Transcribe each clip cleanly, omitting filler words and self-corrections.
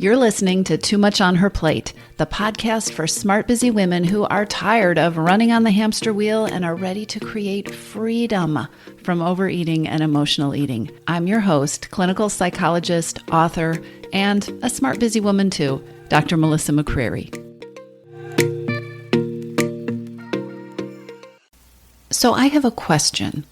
You're listening to Too Much on Her Plate, the podcast for smart, busy women who are tired of running on the hamster wheel and are ready to create freedom from overeating and emotional eating. I'm your host, clinical psychologist, author, and a smart, busy woman too, Dr. Melissa McCreary. So I have a question.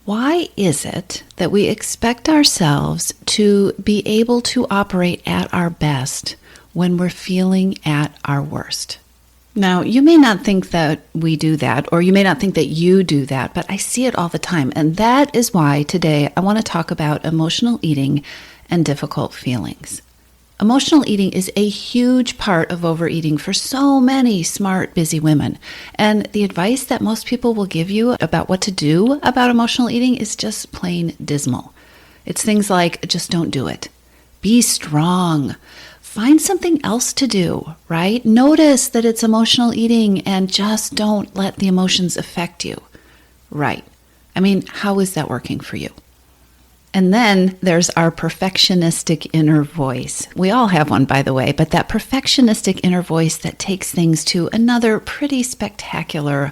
Why is it that we expect ourselves to be able to operate at our best when we're feeling at our worst? Now, you may not think that we do that, or you may not think that you do that, but I see it all the time. And that is why today I want to talk about emotional eating and difficult feelings. Emotional eating is a huge part of overeating for so many smart, busy women. And the advice that most people will give you about what to do about emotional eating is just plain dismal. It's things like, just don't do it. Be strong. Find something else to do, right? Notice that it's emotional eating and just don't let the emotions affect you. Right. I mean, how is that working for you? And then there's our perfectionistic inner voice. We all have one, by the way, but that perfectionistic inner voice that takes things to another pretty spectacular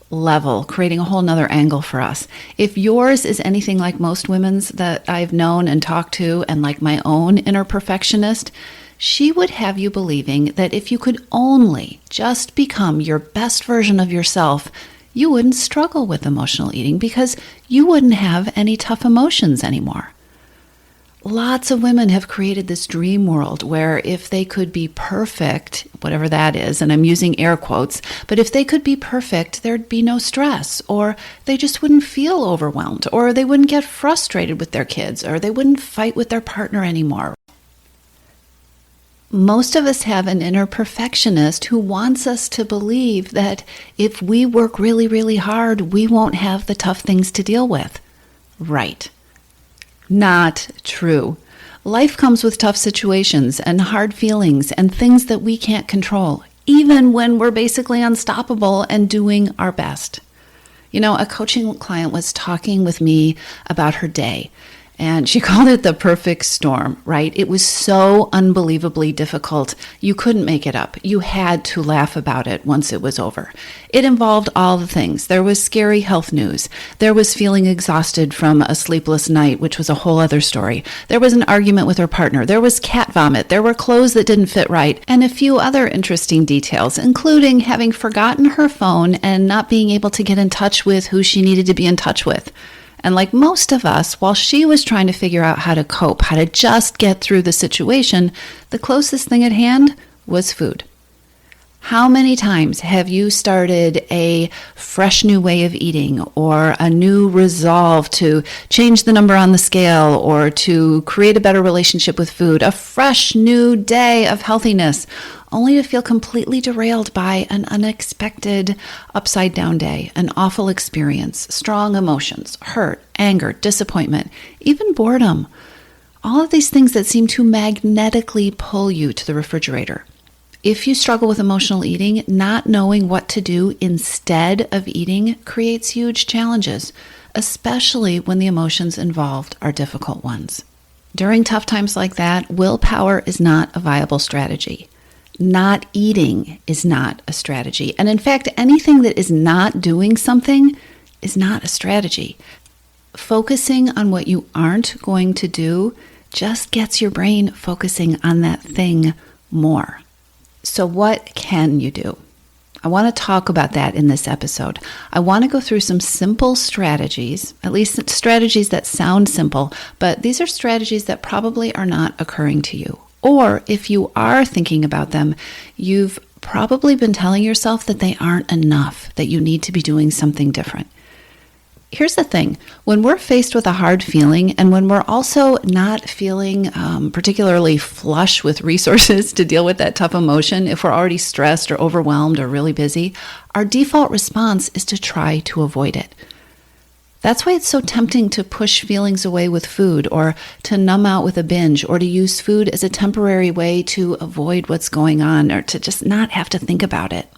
level, creating a whole nother angle for us. If yours is anything like most women's that I've known and talked to, and like my own inner perfectionist, she would have you believing that if you could only just become your best version of yourself, you wouldn't struggle with emotional eating because you wouldn't have any tough emotions anymore. Lots of women have created this dream world where if they could be perfect, whatever that is, and I'm using air quotes, but if they could be perfect, there'd be no stress, or they just wouldn't feel overwhelmed, or they wouldn't get frustrated with their kids, or they wouldn't fight with their partner anymore. Most of us have an inner perfectionist who wants us to believe that if we work really, really hard, we won't have the tough things to deal with. Right. Not true. Life comes with tough situations and hard feelings and things that we can't control, even when we're basically unstoppable and doing our best. You know, a coaching client was talking with me about her day. And she called it the perfect storm, right? It was so unbelievably difficult. You couldn't make it up. You had to laugh about it once it was over. It involved all the things. There was scary health news. There was feeling exhausted from a sleepless night, which was a whole other story. There was an argument with her partner. There was cat vomit. There were clothes that didn't fit right, and a few other interesting details, including having forgotten her phone and not being able to get in touch with who she needed to be in touch with. And like most of us, while she was trying to figure out how to cope, how to just get through the situation, the closest thing at hand was food. How many times have you started a fresh new way of eating or a new resolve to change the number on the scale or to create a better relationship with food, a fresh new day of healthiness, only to feel completely derailed by an unexpected upside down day, an awful experience, strong emotions, hurt, anger, disappointment, even boredom. All of these things that seem to magnetically pull you to the refrigerator. If you struggle with emotional eating, not knowing what to do instead of eating creates huge challenges, especially when the emotions involved are difficult ones. During tough times like that, willpower is not a viable strategy. Not eating is not a strategy. And in fact, anything that is not doing something is not a strategy. Focusing on what you aren't going to do just gets your brain focusing on that thing more. So what can you do? I want to talk about that in this episode. I want to go through some simple strategies, at least strategies that sound simple, but these are strategies that probably are not occurring to you. Or if you are thinking about them, you've probably been telling yourself that they aren't enough, that you need to be doing something different. Here's the thing. When we're faced with a hard feeling and when we're also not feeling particularly flush with resources to deal with that tough emotion, if we're already stressed or overwhelmed or really busy, our default response is to try to avoid it. That's why it's so tempting to push feelings away with food or to numb out with a binge or to use food as a temporary way to avoid what's going on or to just not have to think about it.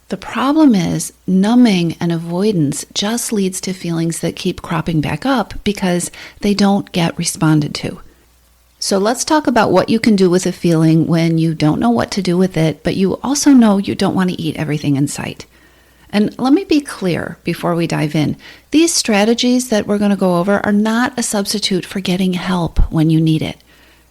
The problem is numbing and avoidance just leads to feelings that keep cropping back up because they don't get responded to. So let's talk about what you can do with a feeling when you don't know what to do with it, but you also know you don't want to eat everything in sight. And let me be clear before we dive in. These strategies that we're going to go over are not a substitute for getting help when you need it.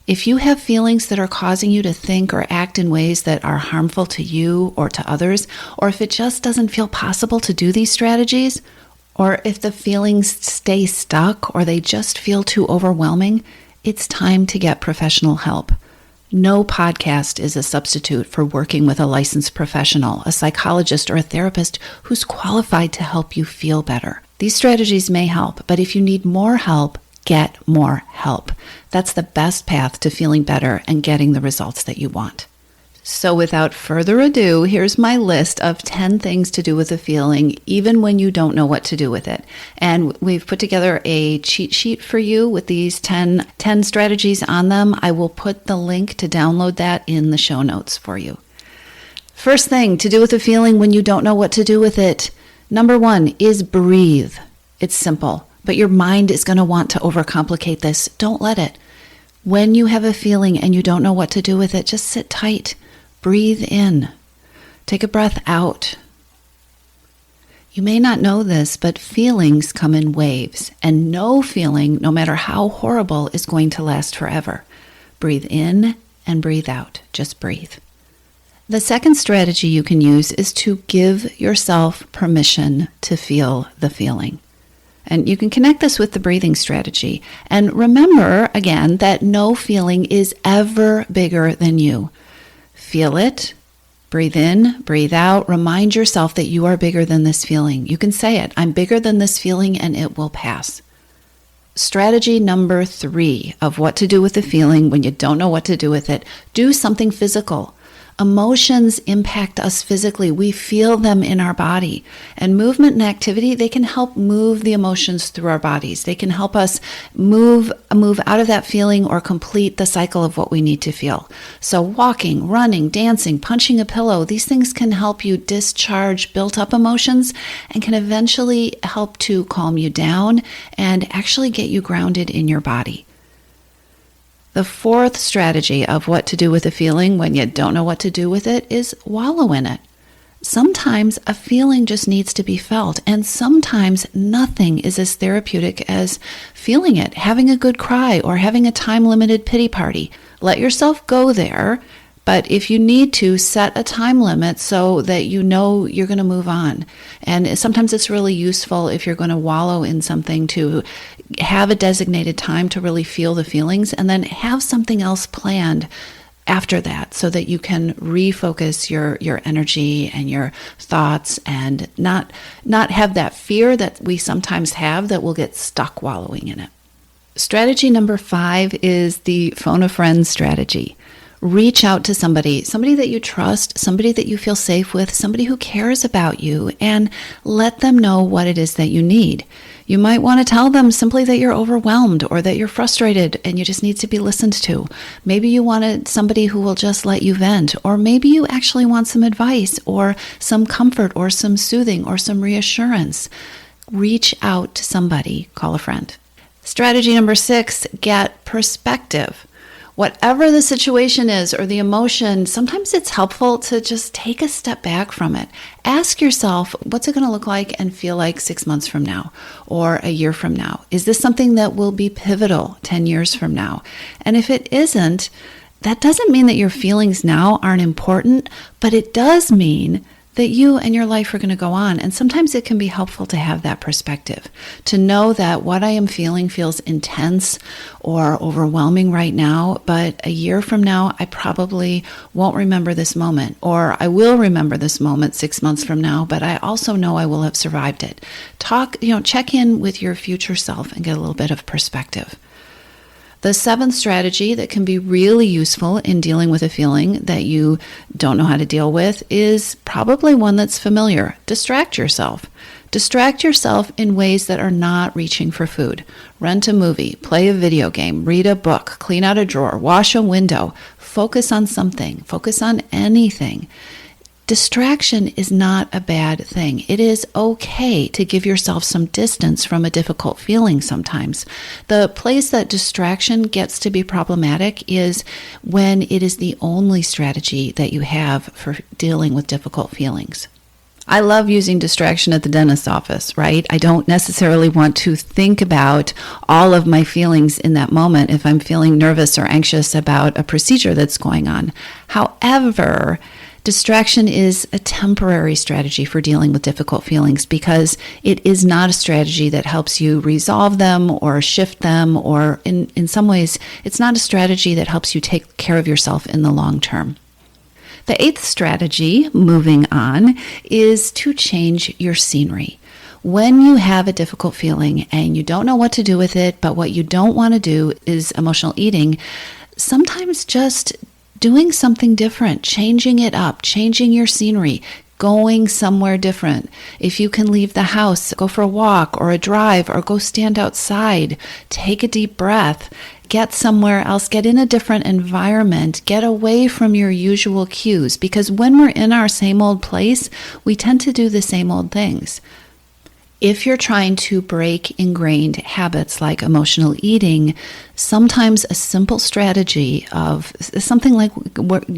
If you have feelings that are causing you to think or act in ways that are harmful to you or to others, or if it just doesn't feel possible to do these strategies, or if the feelings stay stuck or they just feel too overwhelming, it's time to get professional help. No podcast is a substitute for working with a licensed professional, a psychologist or a therapist who's qualified to help you feel better. These strategies may help, but if you need more help, get more help. That's the best path to feeling better and getting the results that you want. So without further ado, here's my list of 10 things to do with a feeling, even when you don't know what to do with it. And we've put together a cheat sheet for you with these 10 strategies on them. I will put the link to download that in the show notes for you. First thing to do with a feeling when you don't know what to do with it. Number 1 is breathe. It's simple, but your mind is going to want to overcomplicate this. Don't let it. When you have a feeling and you don't know what to do with it, just sit tight. Breathe in. Take a breath out. You may not know this, but feelings come in waves, and no feeling, no matter how horrible, is going to last forever. Breathe in and breathe out. Just breathe. The second strategy you can use is to give yourself permission to feel the feeling. And you can connect this with the breathing strategy. And remember, again, that no feeling is ever bigger than you. Feel it, breathe in, breathe out, remind yourself that you are bigger than this feeling. You can say it, I'm bigger than this feeling and it will pass. Strategy number 3 of what to do with the feeling when you don't know what to do with it, do something physical. Emotions impact us physically. We feel them in our body. And movement and activity, they can help move the emotions through our bodies. They can help us move out of that feeling or complete the cycle of what we need to feel. So walking, running, dancing, punching a pillow, these things can help you discharge built up emotions and can eventually help to calm you down and actually get you grounded in your body. The fourth strategy of what to do with a feeling when you don't know what to do with it is wallow in it. Sometimes a feeling just needs to be felt, and sometimes nothing is as therapeutic as feeling it, having a good cry, or having a time-limited pity party. Let yourself go there, but if you need to, set a time limit so that you know you're going to move on. And sometimes it's really useful if you're going to wallow in something to have a designated time to really feel the feelings and then have something else planned after that so that you can refocus your energy and your thoughts and not have that fear that we sometimes have that we'll get stuck wallowing in it. Strategy number 5 is the phone a friend strategy. Reach out to somebody that you trust, somebody that you feel safe with, somebody who cares about you, and let them know what it is that you need. You might want to tell them simply that you're overwhelmed or that you're frustrated and you just need to be listened to. Maybe you wanted somebody who will just let you vent, or maybe you actually want some advice or some comfort or some soothing or some reassurance. Reach out to somebody, call a friend. Strategy number 6, get perspective. Whatever the situation is or the emotion, sometimes it's helpful to just take a step back from it. Ask yourself, what's it going to look like and feel like 6 months from now or a year from now? Is this something that will be pivotal 10 years from now? And if it isn't, that doesn't mean that your feelings now aren't important, but it does mean that you and your life are going to go on. And sometimes it can be helpful to have that perspective, to know that what I am feeling feels intense or overwhelming right now, but a year from now, I probably won't remember this moment, or I will remember this moment 6 months from now, but I also know I will have survived it. Check in with your future self and get a little bit of perspective. The 7th strategy that can be really useful in dealing with a feeling that you don't know how to deal with is probably one that's familiar. Distract yourself. Distract yourself in ways that are not reaching for food. Rent a movie, play a video game, read a book, clean out a drawer, wash a window. Focus on something. Focus on anything. Distraction is not a bad thing. It is okay to give yourself some distance from a difficult feeling sometimes. The place that distraction gets to be problematic is when it is the only strategy that you have for dealing with difficult feelings. I love using distraction at the dentist's office, right? I don't necessarily want to think about all of my feelings in that moment if I'm feeling nervous or anxious about a procedure that's going on. However, distraction is a temporary strategy for dealing with difficult feelings because it is not a strategy that helps you resolve them or shift them, or in some ways, it's not a strategy that helps you take care of yourself in the long term. The eighth strategy, moving on, is to change your scenery. When you have a difficult feeling and you don't know what to do with it, but what you don't want to do is emotional eating, sometimes just doing something different, changing it up, changing your scenery, going somewhere different. If you can leave the house, go for a walk or a drive or go stand outside, take a deep breath, get somewhere else, get in a different environment, get away from your usual cues. Because when we're in our same old place, we tend to do the same old things. If you're trying to break ingrained habits like emotional eating, sometimes a simple strategy of something like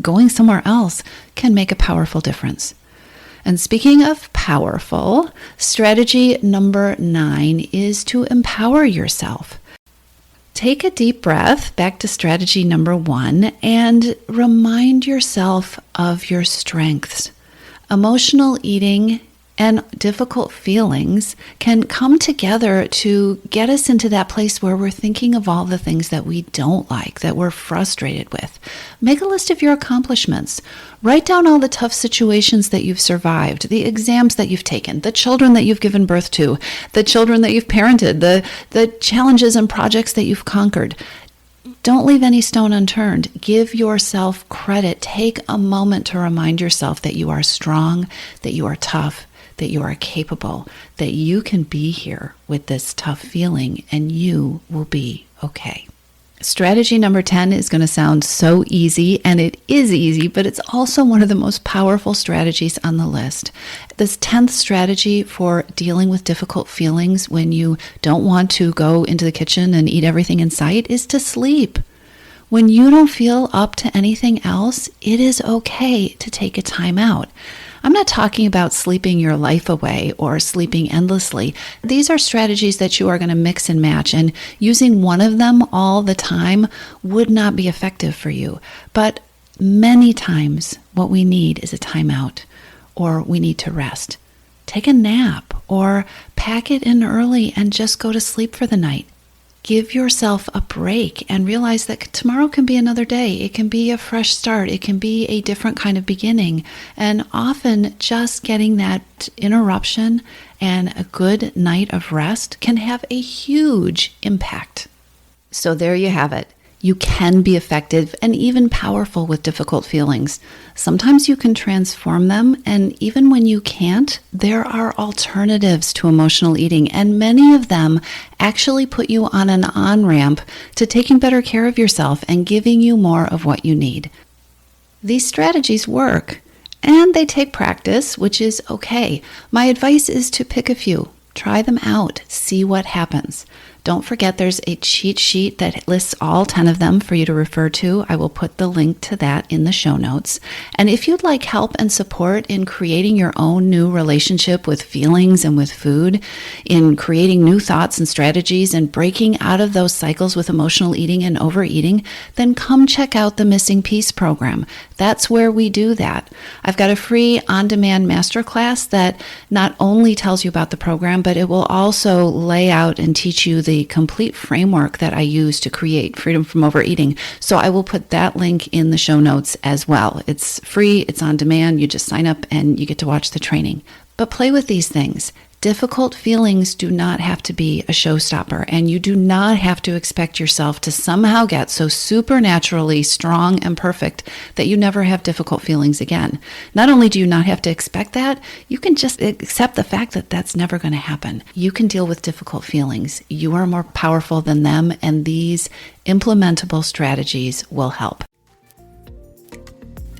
going somewhere else can make a powerful difference. And speaking of powerful, strategy number 9 is to empower yourself. Take a deep breath, back to strategy number 1, and remind yourself of your strengths. Emotional eating and difficult feelings can come together to get us into that place where we're thinking of all the things that we don't like, that we're frustrated with. Make a list of your accomplishments. Write down all the tough situations that you've survived, the exams that you've taken, the children that you've given birth to, the children that you've parented, the challenges and projects that you've conquered. Don't leave any stone unturned. Give yourself credit. Take a moment to remind yourself that you are strong, that you are tough, that you are capable, that you can be here with this tough feeling and you will be okay. Strategy number 10 is going to sound so easy, and it is easy, but it's also one of the most powerful strategies on the list. This 10th strategy for dealing with difficult feelings when you don't want to go into the kitchen and eat everything in sight is to sleep. When you don't feel up to anything else, it is okay to take a time out. I'm not talking about sleeping your life away or sleeping endlessly. These are strategies that you are going to mix and match, and using one of them all the time would not be effective for you. But many times what we need is a timeout, or we need to rest. Take a nap or pack it in early and just go to sleep for the night. Give yourself a break and realize that tomorrow can be another day. It can be a fresh start. It can be a different kind of beginning. And often just getting that interruption and a good night of rest can have a huge impact. So there you have it. You can be effective and even powerful with difficult feelings. Sometimes you can transform them, and even when you can't, there are alternatives to emotional eating, and many of them actually put you on an on-ramp to taking better care of yourself and giving you more of what you need. These strategies work, and they take practice, which is okay. My advice is to pick a few. Try them out. See what happens. Don't forget there's a cheat sheet that lists all 10 of them for you to refer to. I will put the link to that in the show notes. And if you'd like help and support in creating your own new relationship with feelings and with food, in creating new thoughts and strategies and breaking out of those cycles with emotional eating and overeating, then come check out the Missing Piece program. That's where we do that. I've got a free on-demand masterclass that not only tells you about the program, but it will also lay out and teach you the complete framework that I use to create Freedom from Overeating. So I will put that link in the show notes as well. It's free, it's on demand, you just sign up and you get to watch the training. But play with these things. Difficult feelings do not have to be a showstopper, and you do not have to expect yourself to somehow get so supernaturally strong and perfect that you never have difficult feelings again. Not only do you not have to expect that, you can just accept the fact that that's never going to happen. You can deal with difficult feelings. You are more powerful than them, and these implementable strategies will help.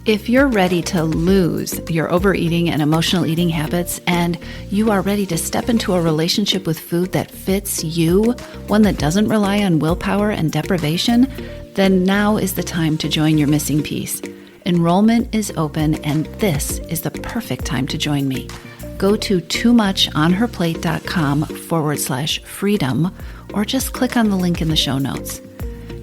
If you're ready to lose your overeating and emotional eating habits, and you are ready to step into a relationship with food that fits you, one that doesn't rely on willpower and deprivation, then now is the time to join your missing piece. Enrollment is open, and this is the perfect time to join me. Go to toomuchonherplate.com/freedom, or just click on the link in the show notes.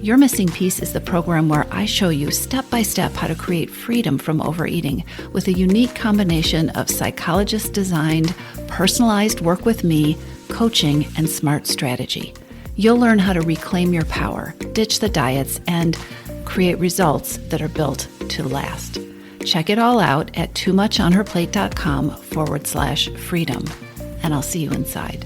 Your Missing Piece is the program where I show you step by step how to create freedom from overeating with a unique combination of psychologist-designed, personalized work with me, coaching, and smart strategy. You'll learn how to reclaim your power, ditch the diets, and create results that are built to last. Check it all out at toomuchonherplate.com/freedom, and I'll see you inside.